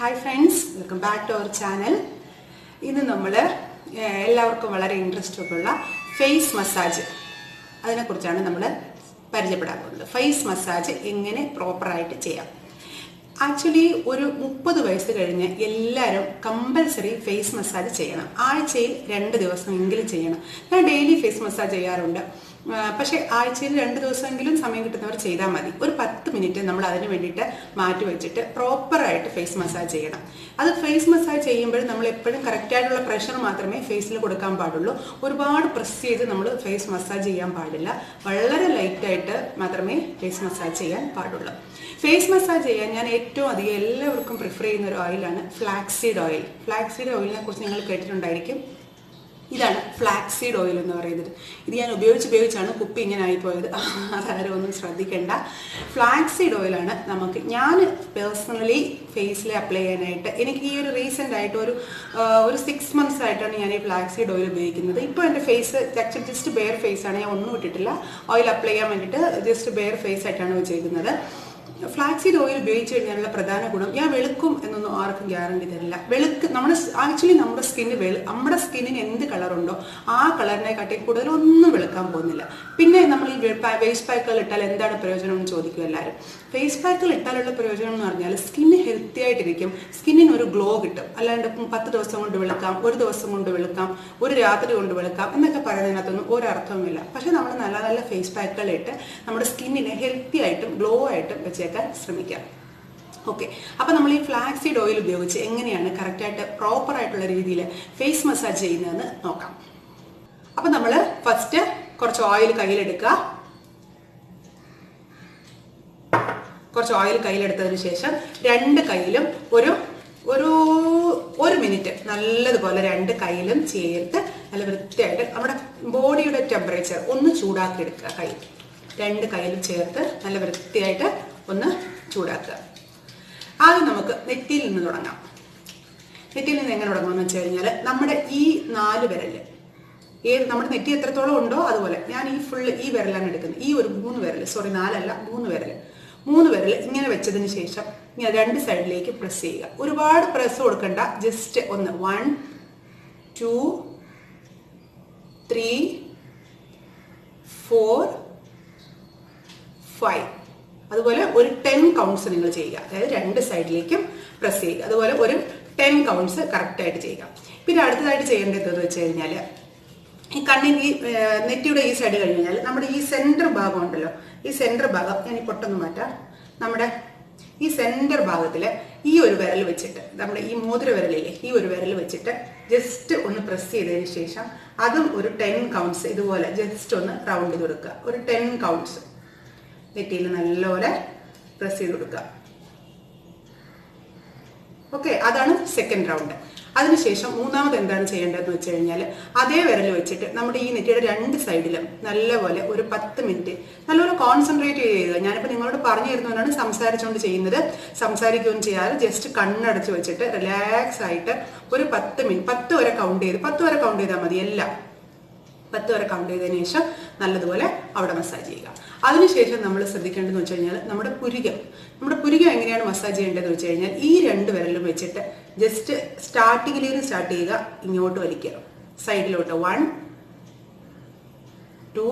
Hi friends, welcome back to our channel. ഇന്ന് നമ്മൾ എല്ലാവർക്കും വളരെ ഇൻട്രസ്റ്റ് ഉള്ള ഫേസ് മസാജ് അതിനെക്കുറിച്ചാണ് നമ്മൾ പരിചയപ്പെടാൻ പോകുന്നത്. ഫേസ് മസാജ് എങ്ങനെ പ്രോപ്പറായിട്ട് ചെയ്യാം. ആക്ച്വലി ഒരു 30 വയസ്സ് കഴിഞ്ഞ് എല്ലാവരും കമ്പൽസറി ഫേസ് മസാജ് ചെയ്യണം. ആഴ്ചയിൽ 2 ദിവസമെങ്കിലും ചെയ്യണം. ഞാൻ ഡെയിലി ഫേസ് മസാജ് ചെയ്യാറുണ്ട്. പക്ഷേ ആഴ്ചയിൽ 2 ദിവസമെങ്കിലും സമയം കിട്ടുന്നവർ ചെയ്താൽ മതി. ഒരു 10 മിനിറ്റ് നമ്മൾ അതിന് വേണ്ടിയിട്ട് മാറ്റി വെച്ചിട്ട് പ്രോപ്പറായിട്ട് ഫേസ് മസാജ് ചെയ്യണം. അത് ഫേസ് മസാജ് ചെയ്യുമ്പോൾ നമ്മൾ എപ്പോഴും കറക്റ്റായിട്ടുള്ള പ്രഷർ മാത്രമേ ഫേസിൽ കൊടുക്കാൻ പാടുള്ളൂ. ഒരുപാട് പ്രസ് ചെയ്ത് നമ്മൾ ഫേസ് മസാജ് ചെയ്യാൻ പാടില്ല. വളരെ ലൈറ്റായിട്ട് മാത്രമേ ഫേസ് മസാജ് ചെയ്യാൻ പാടുള്ളൂ. ഫേസ് മസാജ് ചെയ്യാൻ ഞാൻ ഏറ്റവും അധികം എല്ലാവർക്കും പ്രിഫർ ചെയ്യുന്ന ഒരു ഓയിലാണ് ഫ്ലാക്സീഡ് ഓയിൽ. ഫ്ലാക്സീഡ് ഓയിലിനെ കുറിച്ച് നിങ്ങൾ കേട്ടിട്ടുണ്ടായിരിക്കും. ഇതാണ് ഫ്ലാക്സീഡ് ഓയിൽ എന്ന് പറയുന്നത്. ഇത് ഞാൻ ഉപയോഗിച്ചാണ് കുപ്പി ഇങ്ങനെ ആയിപ്പോയത്. അതാരും ഒന്നും ശ്രദ്ധിക്കേണ്ട. ഫ്ലാക്സീഡ് ഓയിലാണ് ഞാൻ പേഴ്സണലി ഫേസിൽ അപ്ലൈ ചെയ്യാനായിട്ട് എനിക്ക് ഈ ഒരു റീസെൻ്റ് ആയിട്ട് ഒരു 6 months ആയിട്ടാണ് ഞാൻ ഈ ഫ്ലാക്സീഡ് ഓയിൽ ഉപയോഗിക്കുന്നത്. ഇപ്പോൾ എൻ്റെ face actually just bare face ആണ്. ഞാൻ ഒന്നും ഇട്ടിട്ടില്ല. ഓയിൽ അപ്ലൈ ചെയ്യാൻ വേണ്ടിയിട്ട് ജസ്റ്റ് ബെയർ ഫേസ് ആയിട്ടാണ് വെച്ചിരിക്കുന്നത്. ഫ്ലാക്സീഡ് ഓയിൽ ഉപയോഗിച്ച് കഴിഞ്ഞാലുള്ള പ്രധാന ഗുണം, ഞാൻ വെളുക്കും എന്നൊന്നും ആർക്കും ഗ്യാരണ്ടി തരില്ല. നമ്മുടെ സ്കിന്നിന് എന്ത് കളറുണ്ടോ ആ കളറിനെ കാട്ടി കൂടുതലൊന്നും വെളുക്കാൻ പോകുന്നില്ല. പിന്നെ നമ്മൾ ഈ ഫേസ് പാക്കുകൾ ഇട്ടാൽ എന്താണ് പ്രയോജനം എന്ന് ചോദിക്കും എല്ലാവരും. ഫേസ് പാക്കുകൾ ഇട്ടാലുള്ള പ്രയോജനം എന്ന് പറഞ്ഞാൽ സ്കിന്ന് ഹെൽത്തി ആയിട്ടിരിക്കും. സ്കിന്നിന് ഒരു ഗ്ലോ കിട്ടും. അല്ലാണ്ട് 10 ദിവസം കൊണ്ട് വെളുക്കാം, ഒരു ദിവസം കൊണ്ട് വെളുക്കാം, ഒരു രാത്രി കൊണ്ട് വെളുക്കാം എന്നൊക്കെ പറയുന്നതിനകത്തൊന്നും ഒരർത്ഥവുമില്ല. പക്ഷെ നമ്മൾ നല്ല നല്ല ഫേസ് പാക്കുകൾ ഇട്ട് നമ്മുടെ സ്കിന്നിനെ ഹെൽത്തി ആയിട്ടും ഗ്ലോ ആയിട്ടും വെച്ചേക്കാൻ ശ്രമിക്കാം. ഓക്കെ, അപ്പം നമ്മൾ ഈ ഫ്ലാക്സീഡ് ഓയിൽ ഉപയോഗിച്ച് എങ്ങനെയാണ് കറക്റ്റായിട്ട് പ്രോപ്പറായിട്ടുള്ള രീതിയിൽ ഫേസ് മസാജ് ചെയ്യുന്നതെന്ന് നോക്കാം. അപ്പം നമ്മൾ ഫസ്റ്റ് കുറച്ച് ഓയിൽ കയ്യിലെടുക്കുക. കുറച്ച് ഓയിൽ കയ്യിലെടുത്തതിന് ശേഷം 2 കൈയിലും ഒരു മിനിറ്റ് നല്ലതുപോലെ 2 കൈയിലും ചേർത്ത് നല്ല വൃത്തിയായിട്ട് നമ്മുടെ ബോഡിയുടെ ടെമ്പറേച്ചർ ഒന്ന് ചൂടാക്കി എടുക്കുക. 2 കൈയിലും ചേർത്ത് നല്ല വൃത്തിയായിട്ട് ഒന്ന് ചൂടാക്കുക. ആദ്യം നമുക്ക് നെറ്റിയിൽ നിന്ന് തുടങ്ങാം. നെറ്റിയിൽ നിന്ന് എങ്ങനെ തുടങ്ങുമെന്ന് വെച്ച് കഴിഞ്ഞാൽ നമ്മുടെ ഈ 4 വിരൽ നമ്മുടെ നെറ്റി എത്രത്തോളം ഉണ്ടോ അതുപോലെ ഞാൻ ഈ വിരലാണ് എടുക്കുന്നത്. ഈ ഒരു 3 വിരൽ, 4 അല്ല 3 വിരൽ ഇങ്ങനെ വെച്ചതിന് ശേഷം ഇങ്ങനെ 2 സൈഡിലേക്ക് പ്രസ് ചെയ്യുക. ഒരുപാട് പ്രസ് കൊടുക്കണ്ട, ജസ്റ്റ് ഒന്ന് 1 2 3 4 5 അതുപോലെ ഒരു 10 കൗണ്ട്സ് നിങ്ങൾ ചെയ്യുക. അതായത് 2 സൈഡിലേക്കും പ്രസ് ചെയ്യുക. അതുപോലെ ഒരു 10 കൗണ്ട്സ് കറക്റ്റായിട്ട് ചെയ്യുക. പിന്നെ അടുത്തതായിട്ട് ചെയ്യേണ്ടത് എന്ന് വെച്ച് കഴിഞ്ഞാൽ ഈ കണ്ണിന് നെറ്റിയുടെ ഈ സൈഡ് കഴിഞ്ഞ് കഴിഞ്ഞാൽ നമ്മുടെ ഈ സെൻറ്റർ ഭാഗം ഉണ്ടല്ലോ, ഈ സെൻറ്റർ ഭാഗം ഞാൻ ഈ പൊട്ടൊന്ന് മാറ്റാം. നമ്മുടെ ഈ സെൻറ്റർ ഭാഗത്തിൽ ഈ ഒരു വിരൽ വെച്ചിട്ട് നമ്മുടെ ഈ മോതിര വിരലില്ലേ, ഈ ഒരു വിരൽ വെച്ചിട്ട് ജസ്റ്റ് ഒന്ന് പ്രസ് ചെയ്തതിന് ശേഷം അതും ഒരു 10 കൗണ്ട്സ് ഇതുപോലെ ജസ്റ്റ് ഒന്ന് റൗണ്ട് ചെയ്ത് കൊടുക്കുക. ഒരു 10 കൗണ്ട്സ് നെറ്റിയിൽ നല്ലപോലെ പ്രസ് ചെയ്ത് കൊടുക്കുക. ഓക്കെ, അതാണ് സെക്കൻഡ് റൗണ്ട്. അതിനുശേഷം മൂന്നാമത് എന്താണ് ചെയ്യേണ്ടതെന്ന് വെച്ച് കഴിഞ്ഞാൽ അതേ വിരൽ വെച്ചിട്ട് നമ്മുടെ ഈ നെറ്റിയുടെ 2 സൈഡിലും നല്ലപോലെ ഒരു 10 മിനിറ്റ് നല്ലപോലെ കോൺസെൻട്രേറ്റ് ചെയ്യുക. ഞാനിപ്പോൾ നിങ്ങളോട് പറഞ്ഞു തരുന്നതുകൊണ്ടാണ് സംസാരിച്ചുകൊണ്ട് ചെയ്യുന്നത്. സംസാരിക്കുകയും ചെയ്യാതെ ജസ്റ്റ് കണ്ണടച്ച് വെച്ചിട്ട് റിലാക്സ് ആയിട്ട് ഒരു 10 മിനിറ്റ് 10 വരെ കൗണ്ട് ചെയ്താൽ മതി. എല്ലാം 10 വരെ കൗണ്ട് ചെയ്തതിന് ശേഷം നല്ലതുപോലെ അവിടെ മസാജ് ചെയ്യുക. അതിനുശേഷം നമ്മൾ ശ്രദ്ധിക്കേണ്ടതെന്ന് വെച്ച് കഴിഞ്ഞാൽ നമ്മുടെ പുരികം എങ്ങനെയാണ് മസാജ് ചെയ്യേണ്ടതെന്ന് വെച്ച് കഴിഞ്ഞാൽ ഈ 2 വിരലും വെച്ചിട്ട് ജസ്റ്റ് സ്റ്റാർട്ടിങ്ങിലേക്ക് സ്റ്റാർട്ട് ചെയ്യുക, ഇങ്ങോട്ട് വലിക്കുക സൈഡിലോട്ട്. 1 2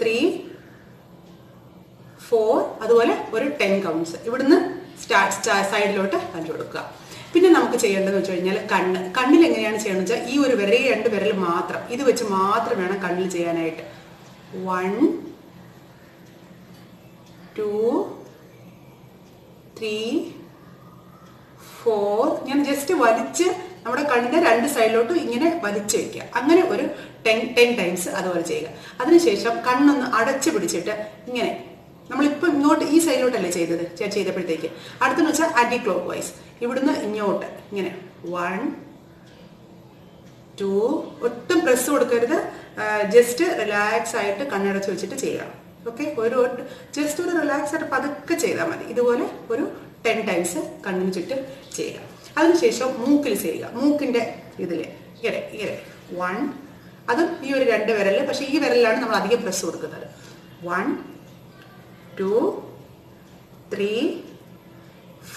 3 4 അതുപോലെ ഒരു 10 കൗണ്ട്സ് ഇവിടുന്ന് സൈഡിലോട്ട് കണ്ടു കൊടുക്കുക. പിന്നെ നമുക്ക് ചെയ്യേണ്ടതെന്ന് വെച്ച് കഴിഞ്ഞാൽ കണ്ണിൽ എങ്ങനെയാണ് ചെയ്യണമെന്ന് വെച്ചാൽ ഈ ഒരു വിരൽ 2 വിരൽ മാത്രം ഇത് വെച്ച് മാത്രം വേണം കണ്ണിൽ ചെയ്യാനായിട്ട്. 1 2 3 4 ഞാൻ ജസ്റ്റ് വലിച്ച് നമ്മുടെ കണ്ണിന്റെ 2 സൈഡിലോട്ട് ഇങ്ങനെ വലിച്ചു വെക്കുക. അങ്ങനെ ഒരു 10 ടൈംസ് അതുപോലെ ചെയ്യുക. അതിനുശേഷം കണ്ണൊന്ന് അടച്ചു പിടിച്ചിട്ട് ഇങ്ങനെ നമ്മളിപ്പോൾ ഇങ്ങോട്ട് ഈ സൈഡിലോട്ടല്ലേ ചെയ്തപ്പോഴത്തേക്ക് അടുത്തെന്ന് വെച്ചാൽ ആന്റി ക്ലോക്ക് വൈസ് ഇവിടുന്ന് ഇങ്ങോട്ട് ഇങ്ങനെ 1 2 ഒട്ടും പ്രസ് കൊടുക്കരുത്. ജസ്റ്റ് റിലാക്സ് ആയിട്ട് കണ്ണടച്ച് വെച്ചിട്ട് ചെയ്യുക. ഓക്കെ, ജസ്റ്റ് ഒരു റിലാക്സ് ആയിട്ട് പതുക്കെ ചെയ്താൽ മതി. ഇതുപോലെ ഒരു 10 ടൈംസ് കണ്ണിന് ചുറ്റും ചെയ്യുക. അതിനുശേഷം മൂക്കിൽ ചെയ്യുക. മൂക്കിൻ്റെ ഇതിൽ ഇങ്ങനെ 1 അതും ഈ ഒരു 2 വിരൽ, പക്ഷേ ഈ വിരലിലാണ് നമ്മൾ അധികം പ്രസ് കൊടുക്കുന്നത്. 1 2 3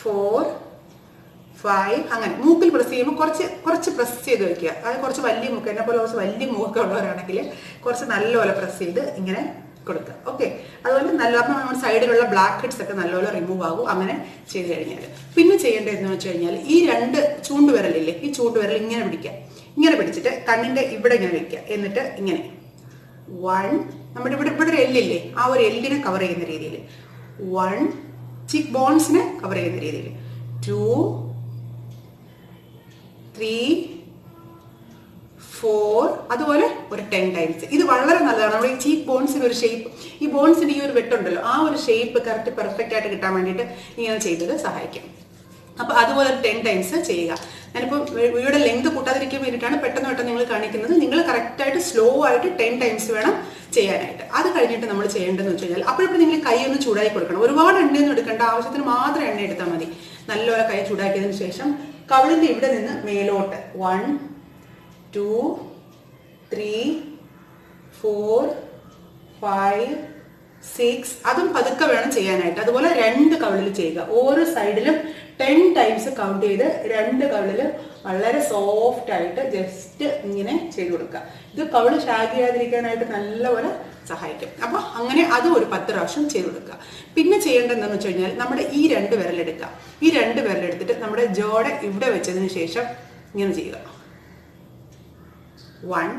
4 5 അങ്ങനെ മൂക്കിൽ പ്രസ് ചെയ്യുമ്പോൾ കുറച്ച് പ്രസ് ചെയ്ത് വെക്കുക. അത് കുറച്ച് വലിയ മൂക്ക്, എന്നെ പോലെ കുറച്ച് വലിയ മൂക്കൊക്കെ ഉള്ളവരാണെങ്കിൽ കുറച്ച് നല്ലപോലെ പ്രസ് ചെയ്ത് ഇങ്ങനെ കൊടുക്കുക. ഓക്കെ, അതുപോലെ നല്ല നമ്മുടെ സൈഡിലുള്ള ബ്ലാക്ക് ഹെഡ്സ് ഒക്കെ നല്ലപോലെ റിമൂവ് ആകും. അങ്ങനെ ചെയ്ത് കഴിഞ്ഞാൽ പിന്നെ ചെയ്യേണ്ടത് എന്ന് വെച്ച് കഴിഞ്ഞാൽ ഈ 2 ചൂണ്ടുവിരലില്ലേ, ഈ ചൂണ്ടുവിരൽ ഇങ്ങനെ പിടിക്കുക. ഇങ്ങനെ പിടിച്ചിട്ട് കണ്ണിന്റെ ഇവിടെ ഇങ്ങനെ വെക്കുക. എന്നിട്ട് ഇങ്ങനെ 1, നമ്മുടെ ഇവിടെ ഒരു എല്ലില്ലേ, ആ ഒരു എല്ലിനെ കവർ ചെയ്യുന്ന രീതിയിൽ 1, ചീക്ക് ബോൺസിനെ കവർ ചെയ്യുന്ന രീതിയിൽ 2 3 4, അതുപോലെ ഒരു 10 ടൈംസ്. ഇത് വളരെ നല്ലതാണ്. നമ്മുടെ ഈ ചീക്ക് ബോൺസിന് ഒരു ഷേപ്പ്, ഈ ബോൺസിന് ഈ ഒരു വെട്ടുണ്ടല്ലോ, ആ ഒരു ഷേപ്പ് കറക്റ്റ് പെർഫെക്റ്റ് ആയിട്ട് കിട്ടാൻ വേണ്ടിയിട്ട് ഇങ്ങനെ ചെയ്തത് സഹായിക്കും. അപ്പോൾ അതുപോലെ 10 ടൈംസ് ചെയ്യുക. ഞാനിപ്പോൾ വീഡിയോയുടെ ലെങ്ത് കൂട്ടാതിരിക്കാൻ വേണ്ടിയിട്ടാണ് പെട്ടെന്ന് നിങ്ങൾ കാണിക്കുന്നത്. നിങ്ങൾ കറക്റ്റായിട്ട് സ്ലോ ആയിട്ട് 10 ടൈംസ് വേണം ചെയ്യാനായിട്ട്. അത് കഴിഞ്ഞിട്ട് നമ്മൾ ചെയ്യേണ്ടതെന്ന് വെച്ച് കഴിഞ്ഞാൽ അപ്പോഴപ്പോൾ നിങ്ങൾ കൈ ഒന്ന് ചൂടായി കൊടുക്കണം. ഒരുപാട് എണ്ണയൊന്നും എടുക്കേണ്ട, ആവശ്യത്തിന് മാത്രം എണ്ണ എടുത്താൽ മതി. നല്ലപോലെ കൈ ചൂടാക്കിയതിന് ശേഷം കവിളിൻ്റെ ഇവിടെ നിന്ന് മേലോട്ട് 1 2 3 4 5 6, അതും പതുക്കെ വേണം ചെയ്യാനായിട്ട്. അതുപോലെ 2 കവിളിൽ ചെയ്യുക. ഓരോ സൈഡിലും 10 ടൈംസ് കൗണ്ട് ചെയ്ത് 2 കവിളിലും വളരെ സോഫ്റ്റ് ആയിട്ട് ജസ്റ്റ് ഇങ്ങനെ ചെയ്ത് കൊടുക്കുക. ഇത് കവിള് ഷാഗിയാതിരിക്കാനായിട്ട് നല്ലപോലെ സഹായിക്കും. അപ്പോൾ അങ്ങനെ അതും ഒരു 10 പ്രാവശ്യം ചെയ്ത് കൊടുക്കുക. പിന്നെ ചെയ്യേണ്ടതെന്ന് വെച്ച് കഴിഞ്ഞാൽ നമ്മുടെ ഈ 2 വിരലെടുക്കുക. ഈ 2 വിരലെടുത്തിട്ട് നമ്മുടെ ജോടെ ഇവിടെ വെച്ചതിന് ശേഷം ഇങ്ങനെ ചെയ്യുക. 1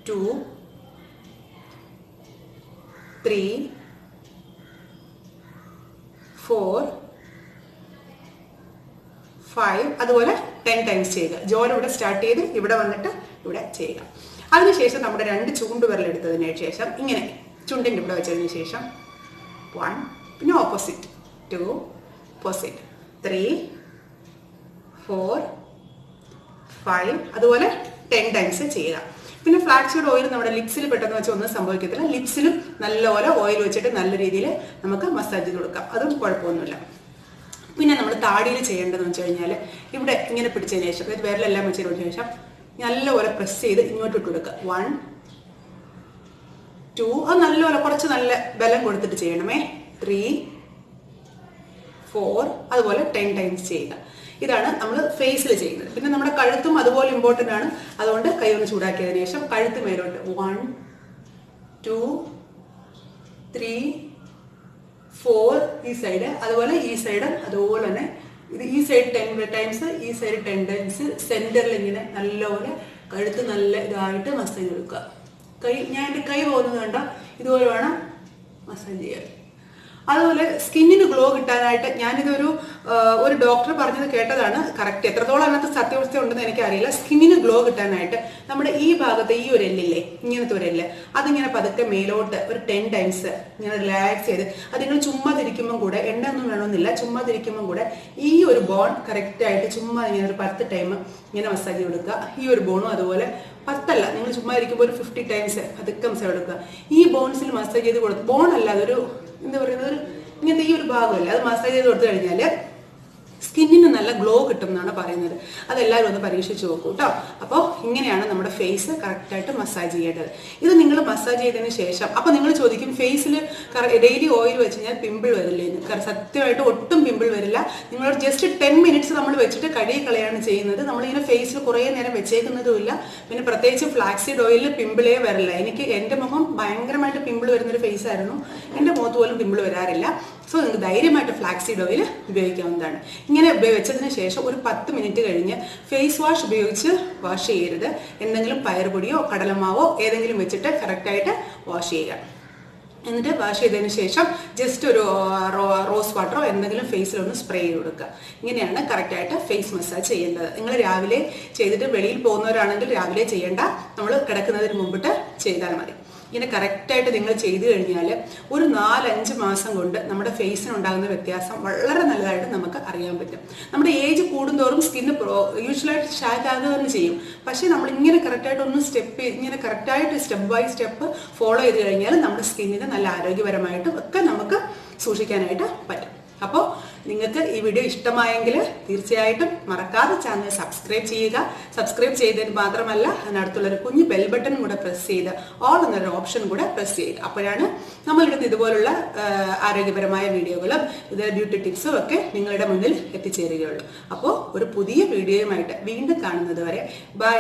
2 3 4 5, അതുപോലെ 10 ടൈംസ് ചെയ്യുക. ജോല ഇവിടെ സ്റ്റാർട്ട് ചെയ്ത് ഇവിടെ വന്നിട്ട് ഇവിടെ ചെയ്യുക. അതിനുശേഷം നമ്മുടെ 2 ചൂണ്ടുവിരൽ എടുത്തതിന് ശേഷം ഇങ്ങനെ ചുണ്ടിൻ്റെ ഇവിടെ വെച്ചതിന് ശേഷം 1, പിന്നെ ഓപ്പോസിറ്റ് 2, ഓപ്പോസിറ്റ് 3 4 5, അതുപോലെ 10 ടൈംസ് ചെയ്യുക. പിന്നെ ഫ്ലാക്സീഡ് ഓയിൽ നമ്മുടെ ലിപ്സിൽ പെട്ടെന്ന് വെച്ച് ഒന്നും സംഭവിക്കത്തില്ല. ലിപ്സിലും നല്ലപോലെ ഓയിൽ വെച്ചിട്ട് നല്ല രീതിയിൽ നമുക്ക് മസാജ് ചെയ്ത് കൊടുക്കാം. അതും കുഴപ്പമൊന്നുമില്ല. പിന്നെ നമ്മൾ താടിയിൽ ചെയ്യേണ്ടതെന്ന് വെച്ച് കഴിഞ്ഞാൽ ഇവിടെ ഇങ്ങനെ പിടിച്ചതിന് ശേഷം, വിരലെല്ലാം വെച്ചതിന് ശേഷം നല്ലപോലെ പ്രസ് ചെയ്ത് ഇങ്ങോട്ട് ഇട്ട് കൊടുക്കുക. 1 2, അത് നല്ലപോലെ കുറച്ച് നല്ല ബലം കൊടുത്തിട്ട് ചെയ്യണമേ. 3 4, അതുപോലെ 10 ടൈംസ് ചെയ്യുക. ഇതാണ് നമ്മൾ ഫേസിൽ ചെയ്യുന്നത്. പിന്നെ നമ്മുടെ കഴുത്തും അതുപോലെ ഇമ്പോർട്ടൻ്റ് ആണ്. അതുകൊണ്ട് കൈ ഒന്ന് ചൂടാക്കിയതിന് ശേഷം കഴുത്ത് മേലോട്ട് 1 2 3 4, ഈ സൈഡ്, അതുപോലെ ഈ സൈഡ് അതുപോലെ തന്നെ. ഇത് ഈ സൈഡ് 10 ടൈംസ്, ഈ സൈഡ് 10 ടൈംസ്. സെന്ററിൽ ഇങ്ങനെ നല്ലപോലെ കഴുത്ത് നല്ല ഇതായിട്ട് മസാജ് കൊടുക്കുക. ഞാൻ എൻ്റെ കൈ പോകുന്നത് കണ്ട ഇതുപോലെ വേണം മസാജ് ചെയ്യാൻ. അതുപോലെ സ്കിന്നിന് ഗ്ലോ കിട്ടാനായിട്ട് ഞാനിതൊരു ഡോക്ടർ പറഞ്ഞത് കേട്ടതാണ്. കറക്റ്റ് എത്രത്തോളം അതിനകത്ത് സത്യാവസ്ഥ ഉണ്ടെന്ന് എനിക്കറിയില്ല. സ്കിന്നിന് ഗ്ലോ കിട്ടാനായിട്ട് നമ്മുടെ ഈ ഭാഗത്ത് ഈ ഒരു എല്ലില്ലേ, ഇങ്ങനത്തെ ഒരു എല്ല്, അതിങ്ങനെ പതുക്കെ മേലോട്ട് ഒരു 10 ടൈംസ് ഇങ്ങനെ റിലാക്സ് ചെയ്ത്, അതിങ്ങനെ ചുമ്മാതിരിക്കുമ്പം കൂടെ, എണ്ണ ഒന്നും വേണമെന്നില്ല, ചുമ്മാതിരിക്കുമ്പം കൂടെ ഈ ഒരു ബോൺ കറക്റ്റായിട്ട് ചുമ്മാ ഇങ്ങനെ ഒരു 10 ടൈം ഇങ്ങനെ മസാജ് കൊടുക്കുക. ഈ ഒരു ബോണും അതുപോലെ 10 അല്ല, നിങ്ങൾ ചുമ്മാ ഇരിക്കുമ്പോൾ ഒരു 50 ടൈംസ് പതുക്കെ മസാജ് കൊടുക്കുക. ഈ ബോൺസിൽ മസാജ് ചെയ്ത് കൊടുത്ത്, ബോണല്ല അതൊരു എന്താ പറയുന്നത്, ഒരു ഇങ്ങനത്തെ ഈ ഒരു ഭാഗമല്ലേ, അത് മസാജ് ചെയ്ത് കൊടുത്തു കഴിഞ്ഞാൽ സ്കിന്നിന് നല്ല ഗ്ലോ കിട്ടും എന്നാണ് പറയുന്നത്. അതെല്ലാവരും ഒന്ന് പരീക്ഷിച്ച് നോക്കൂ കേട്ടോ. അപ്പോൾ ഇങ്ങനെയാണ് നമ്മുടെ ഫേസ് കറക്റ്റായിട്ട് മസാജ് ചെയ്യേണ്ടത്. ഇത് നിങ്ങൾ മസാജ് ചെയ്തതിന് ശേഷം, അപ്പോൾ നിങ്ങൾ ചോദിക്കും ഫേസിൽ ഡെയിലി ഓയിൽ വെച്ച് കഴിഞ്ഞാൽ പിമ്പിൾ വരില്ലേന്ന്. സത്യമായിട്ട് ഒട്ടും പിമ്പിൾ വരില്ല. നിങ്ങൾ ജസ്റ്റ് 10 മിനിറ്റ്സ് നമ്മൾ വെച്ചിട്ട് കഴുകി കളയാണ് ചെയ്യുന്നത്. നമ്മളിങ്ങനെ ഫേസിൽ കുറേ നേരം വെച്ചേക്കുന്നതുമില്ല. പിന്നെ പ്രത്യേകിച്ച് ഫ്ലാക്സീഡ് ഓയിലിൽ പിമ്പിളേ വരില്ല. എൻ്റെ മുഖം ഭയങ്കരമായിട്ട് പിമ്പിൾ വരുന്നൊരു ഫേസ് ആയിരുന്നു. എൻ്റെ മുഖത്ത് പോലും പിമ്പിൾ വരാറില്ല. സോ നിങ്ങൾക്ക് ധൈര്യമായിട്ട് ഫ്ലാക്സീഡ് ഓയിൽ ഉപയോഗിക്കാവുന്നതാണ്. ഇങ്ങനെ വെച്ചതിന് ശേഷം ഒരു 10 മിനിറ്റ് കഴിഞ്ഞ് ഫേസ് വാഷ് ഉപയോഗിച്ച് വാഷ് ചെയ്യരുത്. എന്തെങ്കിലും പയറുപൊടിയോ കടലമാവോ ഏതെങ്കിലും വെച്ചിട്ട് കറക്റ്റായിട്ട് വാഷ് ചെയ്യുക. എന്നിട്ട് വാഷ് ചെയ്തതിന് ശേഷം ജസ്റ്റ് ഒരു റോസ് വാട്ടറോ എന്തെങ്കിലും ഫേസിലൊന്ന് സ്പ്രേ ചെയ്ത് കൊടുക്കുക. ഇങ്ങനെയാണ് കറക്റ്റായിട്ട് ഫേസ് മസാജ് ചെയ്യേണ്ടത്. നിങ്ങൾ രാവിലെ ചെയ്തിട്ട് വെളിയിൽ പോകുന്നവരാണെങ്കിൽ രാവിലെ ചെയ്യേണ്ട, നമ്മൾ കിടക്കുന്നതിന് മുമ്പിട്ട് ചെയ്താൽ മതി. ഇങ്ങനെ കറക്റ്റായിട്ട് നിങ്ങൾ ചെയ്തു കഴിഞ്ഞാൽ ഒരു 4-5 മാസം കൊണ്ട് നമ്മുടെ ഫേസിനുണ്ടാകുന്ന വ്യത്യാസം വളരെ നല്ലതായിട്ട് നമുക്ക് അറിയാൻ പറ്റും. നമ്മുടെ ഏജ് കൂടുന്തോറും സ്കിന്ന് യൂഷ്വലായിട്ട് ഷാഗ് ആകുക തന്നെ ചെയ്യും. പക്ഷേ നമ്മൾ ഇങ്ങനെ കറക്റ്റായിട്ടൊന്ന് ഇങ്ങനെ കറക്റ്റായിട്ട് സ്റ്റെപ്പ് ബൈ സ്റ്റെപ്പ് ഫോളോ ചെയ്ത് കഴിഞ്ഞാൽ നമ്മുടെ സ്കിന്നിന് നല്ല ആരോഗ്യപരമായിട്ടും ഒക്കെ നമുക്ക് സൂക്ഷിക്കാനായിട്ട് പറ്റും. അപ്പോൾ നിങ്ങൾക്ക് ഈ വീഡിയോ ഇഷ്ടമായെങ്കിൽ തീർച്ചയായിട്ടും മറക്കാതെ ചാനൽ സബ്സ്ക്രൈബ് ചെയ്യുക. സബ്സ്ക്രൈബ് ചെയ്തതിന് മാത്രമല്ല അതിനടുത്തുള്ളൊരു കുഞ്ഞു ബെൽ ബട്ടൺ കൂടെ പ്രസ് ചെയ്ത് ഓൾ എന്നൊരു ഓപ്ഷൻ കൂടെ പ്രസ് ചെയ്യുക. അപ്പോഴാണ് നമ്മളിടുന്ന ഇതുപോലുള്ള ആരോഗ്യപരമായ വീഡിയോകളും ഇതേ ബ്യൂട്ടി ടിപ്സും ഒക്കെ നിങ്ങളുടെ മുന്നിൽ എത്തിച്ചേരുകയുള്ളൂ. അപ്പോൾ ഒരു പുതിയ വീഡിയോയുമായിട്ട് വീണ്ടും കാണുന്നത് വരെ ബൈ.